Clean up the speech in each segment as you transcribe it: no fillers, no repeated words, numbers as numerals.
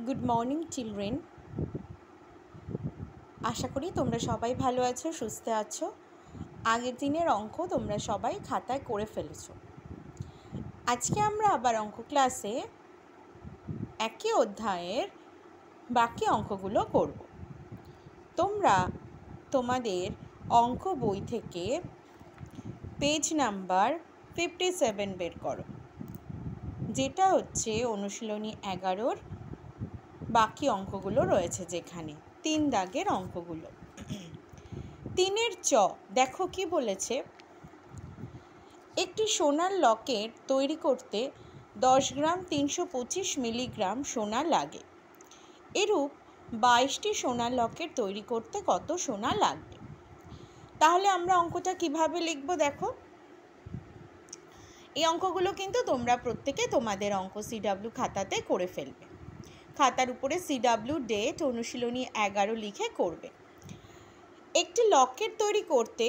Good morning children. আশা করি তোমরা সবাই ভালো আছো, সুস্থ আছো। আগের দিনের অঙ্ক তোমরা সবাই খাতায় করে ফেলেছো। আজকে আমরা আবার অঙ্ক ক্লাসে একই অধ্যায়ের বাকি অঙ্কগুলো করব। তোমরা তোমাদের অঙ্ক বই থেকে পেজ নাম্বার 57 বের করো, যেটা হচ্ছে অনুশীলনী 11-র বাকি অঙ্কগুলো রয়েছে, যেখানে 3 দাগের অঙ্কগুলো। 3-এর চ দেখো কি বলেছে। একটি সোনার লকেট তৈরি করতে 10 গ্রাম 325 মিলিগ্রাম সোনা লাগে। এরূপ 22টি সোনার লকেট তৈরি করতে কত সোনা লাগবে? তাহলে আমরা অঙ্কটা কিভাবে লিখব দেখো। এই অঙ্কগুলো কিন্তু তোমরা প্রত্যেকে তোমাদের অঙ্ক সিডাব্লিউ খাতাতে করে ফেলবে। খাতার উপরে সিডাব্লিউ ডেট অনুশীলনী 11 লিখে করবে। একটি লকেট তৈরি করতে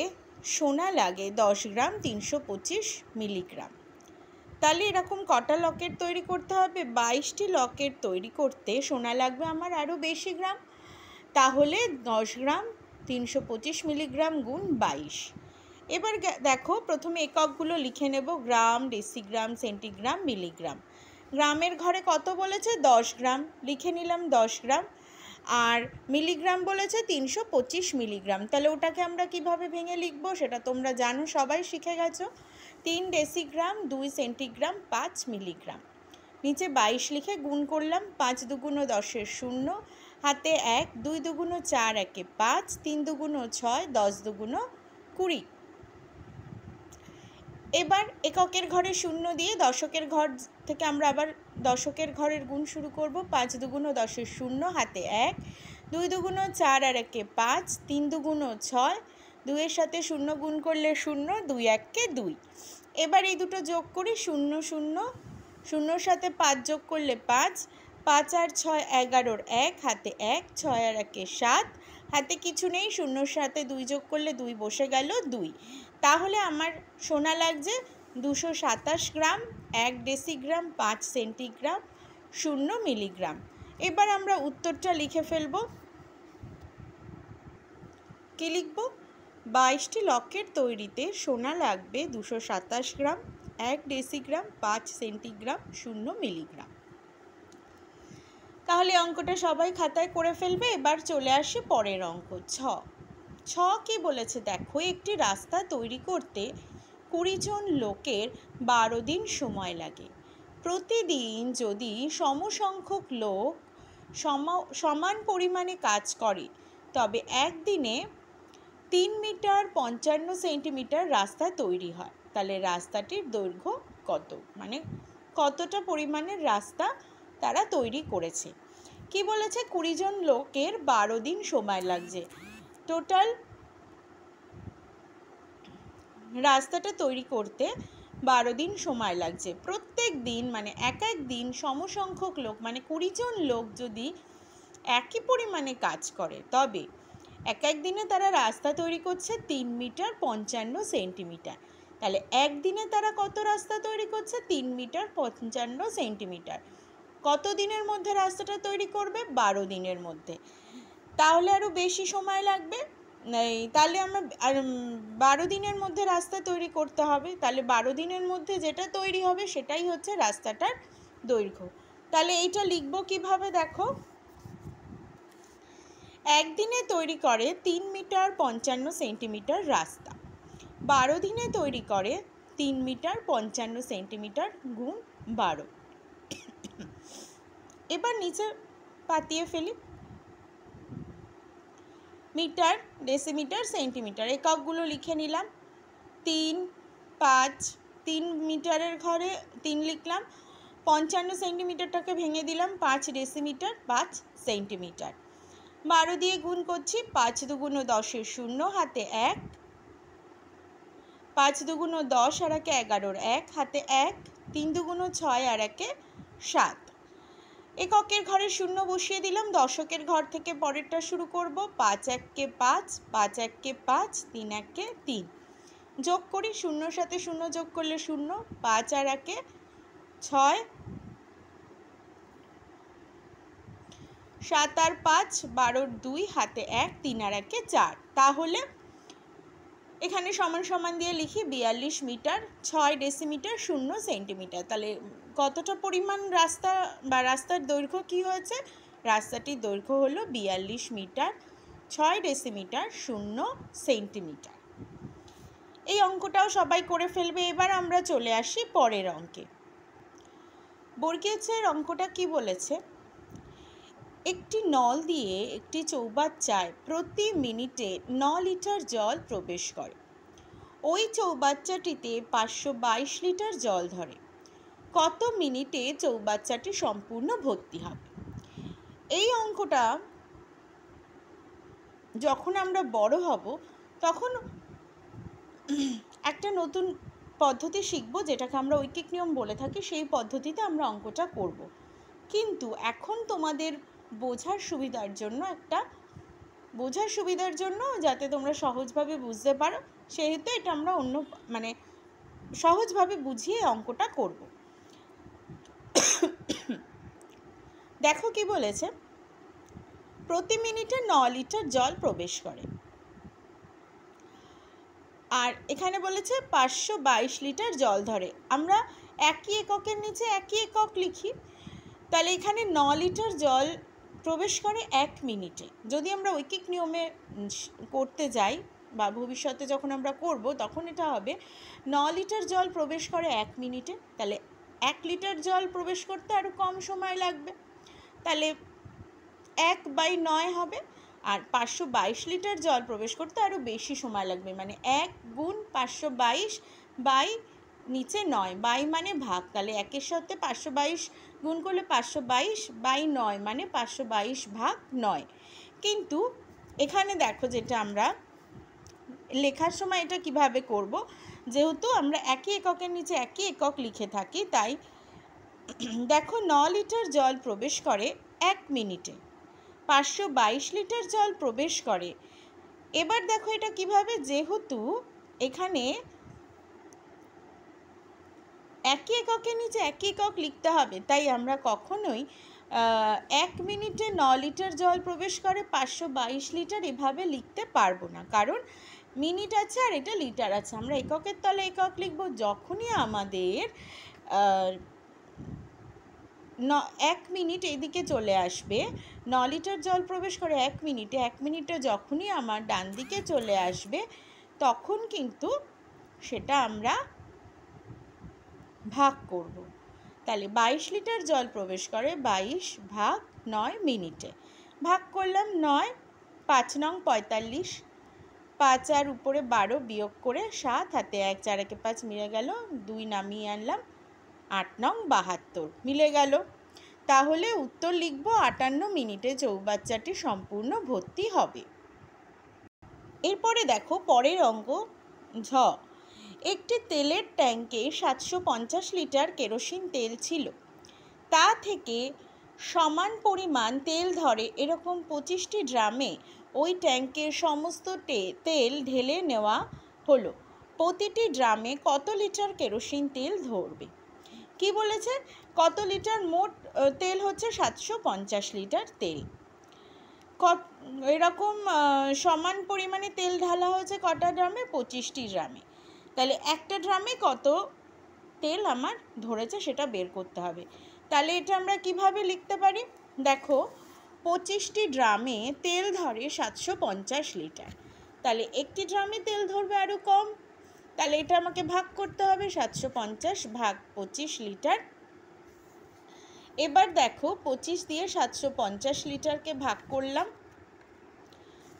সোনা লাগে 10 গ্রাম 325 মিলিগ্রাম। তাহলে এরকম কটা লকেট তৈরি করতে হবে? 22টি লকেট তৈরি করতে সোনা লাগবে আমার আরও বেশি গ্রাম। তাহলে 10 গ্রাম 325 মিলিগ্রাম গুণ 22। এবার দেখো, প্রথমে এককগুলো লিখে নেব। গ্রাম, ডেসিগ্রাম, সেন্টিগ্রাম, মিলিগ্রাম। গ্রামের ঘরে কত বলেছে? 10 গ্রাম, লিখে নিলাম 10 গ্রাম। আর মিলিগ্রাম বলেছে 325 মিলিগ্রাম। তাহলে ওটাকে আমরা কিভাবে ভেঙে লিখব সেটা তোমরা জানো, সবাই শিখে গেছো। 3 ডেসিগ্রাম, 2 সেন্টিগ্রাম, 5 মিলিগ্রাম। নিচে 22 লিখে গুণ করলাম। 5 দুগুণ 10-এর 0, হাতে 1, 2 দুগুণ 4, 1-এ 5, 3 দুগুণ 6, 10 দুগুণ 20। এবার এককের ঘরে 0 দিয়ে দশকের ঘর থেকে আমরা আবার দশকের ঘরের গুণ শুরু করব। 5 দুগুণ 10-এর 0, হাতে 1, 2 দুগুণ 4, আর 1-এ 5, 3 দুগুণ 6, 2-এর সাথে 0 গুণ করলে 0, 2 1-কে 2। এবার এই দুটো যোগ করি, 0 0, 0-র সাথে 5 যোগ করলে 5, 5 আর 6 11-র 1, হাতে 1, 6 আর 1-এ 7, হাতে কিছু নেই, 0-র সাথে 2 যোগ করলে 2 বসে গেল 2। তাহলে আমার সোনা লাগছে 227 গ্রাম, 1 ডেসিগ্রাম, 5 সেন্টিগ্রাম, 0 মিলিগ্রাম। এবার আমরা উত্তরটা লিখে ফেলব। কি লিখব? 22টি লকেট তৈরিতে সোনা লাগবে 227 গ্রাম, 1 ডেসিগ্রাম, 5 সেন্টিগ্রাম, 0 মিলিগ্রাম। তাহলে অঙ্কটা সবাই খাতায় করে ফেলবে। এবার চলে আসে পরের অঙ্ক ছ কি বলেছে দেখো। একটি রাস্তা তৈরি করতে 20 জন লোকের 12 দিন সময় লাগে। প্রতিদিন যদি সমসংখ্যক লোক সমান পরিমাণে কাজ করে, তবে একদিনে 3 মিটার 55 সেন্টিমিটার রাস্তা তৈরি হয়। তাহলে রাস্তাটির দৈর্ঘ্য কত, মানে কতটা পরিমাণের রাস্তা তারা তৈরি করেছে। কি বলেছে? 20 জন লোকের 12 দিন সময় লাগছে। টোটাল রাস্তাটা তৈরি করতে 12 দিন সময় লাগছে। প্রত্যেক দিন মানে এক এক দিন সমসংখ্যক লোক মানে 20 জন লোক যদি একই পরিমাণে কাজ করে, তবে এক এক দিনে তারা রাস্তা তৈরি করছে 3 মিটার 55 সেন্টিমিটার। তাহলে একদিনে তারা কত রাস্তা তৈরি করছে? 3 মিটার 55 সেন্টিমিটার। কত দিনের মধ্যে রাস্তাটা তৈরি করবে? 12 দিনের মধ্যে। তাহলে আরও বেশি সময় লাগবে। তাহলে আমরা 12 দিনের মধ্যে রাস্তা তৈরি করতে হবে। তাহলে 12 দিনের মধ্যে যেটা তৈরি হবে সেটাই হচ্ছে রাস্তাটার দৈর্ঘ্য। তাহলে এইটা লিখব কিভাবে দেখো। একদিনে তৈরি করে 3 মিটার 55 সেন্টিমিটার রাস্তা, 12 দিনে তৈরি করে 3 মিটার 55 সেন্টিমিটার গুণ 12। এবার নিচে পাতিয়ে ফেলি। মিটার, ডেসিমিটার, সেন্টিমিটার এককগুলো লিখে নিলাম। 3, 5, 3 মিটারের ঘরে 3 লিখলাম। 55 সেন্টিমিটারটাকে ভেঙে দিলাম 5 ডেসিমিটার 5 সেন্টিমিটার। 12 দিয়ে গুণ করছি। 5 দুগুণ 10-এর 0, হাতে 1, 5 দুগুণ 10 আর 1-এ 11-র 1, হাতে 1, 3 দুগুণ 6 আর 1-এ 7। এককের ঘরে 0 বসিয়ে দিলাম। দশকের ঘর থেকে পরেরটা শুরু করব। 5 1-কে 5, 5 1-কে 5, 3 1-কে 3। যোগ করি, 0-র সাথে 0 যোগ করলে 0, 5 আর 1-এ 6, 7 আর 5, 12 2, হাতে 1, 3 আর 1 4। তাহলে এখানে সমান সমান দিয়ে লিখি 42 মিটার 6 ডেসিমিটার 0 সেন্টিমিটার। তাহলে কতটা পরিমাণ রাস্তা বা রাস্তার দৈর্ঘ্য কি হয়েছে? রাস্তাটির দৈর্ঘ্য হলো 42 মিটার 6 ডেসিমিটার 0 সেন্টিমিটার। এই অঙ্কটাও সবাই করে ফেলবে। এবার আমরা চলে আসি পরের অঙ্কে। বর্গীয় ছের অঙ্কটা কি বলেছে? একটি নল দিয়ে একটি চৌবাচ্চায় প্রতি মিনিটে 9 লিটার জল প্রবেশ করে। ওই চৌবাচ্চাটিতে 522 লিটার জল ধরে। কত মিনিটে চৌবাচ্চাটি সম্পূর্ণ ভর্তি হবে? এই অঙ্কটা যখন আমরা বড় হব তখন একটা নতুন পদ্ধতি শিখব, যেটাকে আমরা ঐকিক নিয়ম বলে থাকি। সেই পদ্ধতিতে আমরা অঙ্কটা করব। কিন্তু এখন তোমাদের বোঝার সুবিধার জন্য যাতে তোমরা সহজভাবে বুঝতে পারো, সেহেতু এটা আমরা সহজভাবে বুঝিয়ে অঙ্কটা করব। দেখো কি বলেছে, প্রতি মিনিটে 9 লিটার জল প্রবেশ করে। আর এখানে বলেছে 522 লিটার জল ধরে। আমরা একই এককের নিচে একই একক লিখি। তাহলে এখানে 9 লিটার জল প্রবেশ করে 1 মিনিটে। যদি আমরা ঐকিক নিয়মে করতে যাই বা ভবিষ্যতে যখন আমরা করব তখন এটা হবে 9 লিটার জল প্রবেশ করে 1 মিনিটে। তাহলে 1 লিটার জল প্রবেশ করতে আরও কম সময় লাগবে। তাহলে 1/9 হবে। আর 522 লিটার জল প্রবেশ করতে আরও বেশি সময় লাগবে, মানে 1 গুণ 522 বাই নিচে 9, বাই মানে ভাগ। তাহলে 1-এর সাথে 522 গুণ করলে 522/9 মানে 522 ভাগ 9। কিন্তু এখানে দেখো, যেটা আমরা লেখার সময় এটা কিভাবে করব, যেহেতু আমরা একই এককের নিচে একই একক লিখে থাকি, তাই দেখো 9 লিটার জল প্রবেশ করে 1 মিনিটে, 522 লিটার জল প্রবেশ করে। এবার দেখো এটা কিভাবে, যেহেতু এখানে একই এককের নিচে একই একক লিখতে হবে, তাই আমরা কখনোই 1 মিনিটে 9 লিটার জল প্রবেশ করে 522 লিটার এভাবে লিখতে পারবো না, কারণ মিনিট আছে আর এটা লিটার আছে। আমরা এককের তলে একক লিখব। যখনই আমাদের 1 মিনিট এদিকে চলে আসবে, 9 লিটার জল প্রবেশ করে 1 মিনিটে, 1 মিনিটে যখনই আমার ডান দিকে চলে আসবে তখন কিন্তু সেটা আমরা ভাগ করব। তাহলে 22 লিটার জল প্রবেশ করে 22/9 মিনিটে। ভাগ করলাম 9, 5 নং 45, 5 আর উপরে 12 বিয়োগ করে 7, হাতে 1, 4 একে 5 মিলে গেল, 2 নামিয়ে আনলাম, 8 নং 72 মিলে গেল। তাহলে উত্তর লিখব 58 মিনিটে চৌবাচ্চাটি সম্পূর্ণ ভর্তি হবে। এরপরে দেখো পরের অঙ্ক ঝ। একটি তেলের ট্যাঙ্কে 750 লিটার কেরোসিন তেল ছিল। তা থেকে সমান পরিমাণ তেল ধরে এরকম 25টি ড্রামে ওই ট্যাঙ্কের সমস্ত তেল ঢেলে নেওয়া হলো। প্রতিটি ড্রামে কত লিটার কেরোসিন তেল ধরবে? কি বলেছে, কত লিটার? মোট তেল হচ্ছে 750 লিটার তেল। এরকম সমান পরিমাণে তেল ঢালা হয়েছে কটা ড্রামে? 25টি ড্রামে। তাহলে একটা ড্রামে কত তেল আমার ধরেছে সেটা বের করতে হবে। তাহলে এটা আমরা কিভাবে লিখতে পারি? দেখো 25টি ড্রামে তেল ধরে 750 লিটার। তাহলে একটি ড্রামে তেল ধরবে আরও কম। তাহলে এটা আমাকে ভাগ করতে হবে, 750 ভাগ 25 লিটার। এবার দেখো 25 দিয়ে 750 লিটারকে ভাগ করলাম।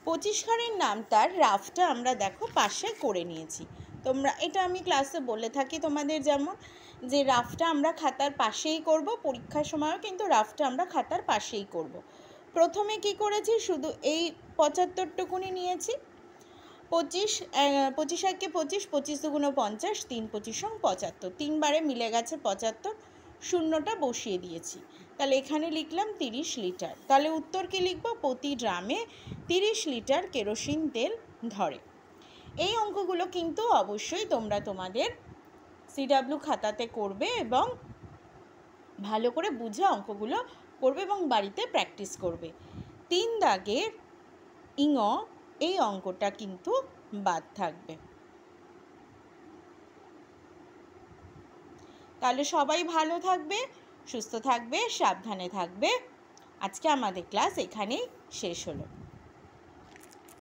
25 খানের নামটার রাফটা আমরা দেখো পাশে করে নিয়েছি। তোমরা এটা আমি ক্লাসে বলে থাকি তোমাদের, যেমন যে রাফটা আমরা খাতার পাশেই করব, পরীক্ষার সময়ও কিন্তু রাফটা আমরা খাতার পাশেই করব। প্রথমে কি করেছি, শুধু এই 75টুকুনি নিয়েছি। 25 একে 25, 25 দুগুণে 50, 3 25 75, 3 বারে মিলে গেছে 75, শূন্যটা বসিয়ে দিয়েছি। তাহলে এখানে লিখলাম 30 লিটার। তাহলে উত্তর কি লিখব? প্রতি ড্রামে 30 লিটার কেরোসিন তেল ধরে। এই অঙ্কগুলো কিন্তু অবশ্যই তোমরা তোমাদের সিডাব্লিউ খাতাতে করবে এবং ভালো করে বুঝে অঙ্কগুলো করবে এবং বাড়িতে প্র্যাকটিস করবে। 3 দাগের ইঙ এই অঙ্কটা কিন্তু বাদ থাকবে। তাহলে সবাই ভালো থাকবে, সুস্থ থাকবে, সাবধানে থাকবে। আজকে আমাদের ক্লাস এখানেই শেষ হলো।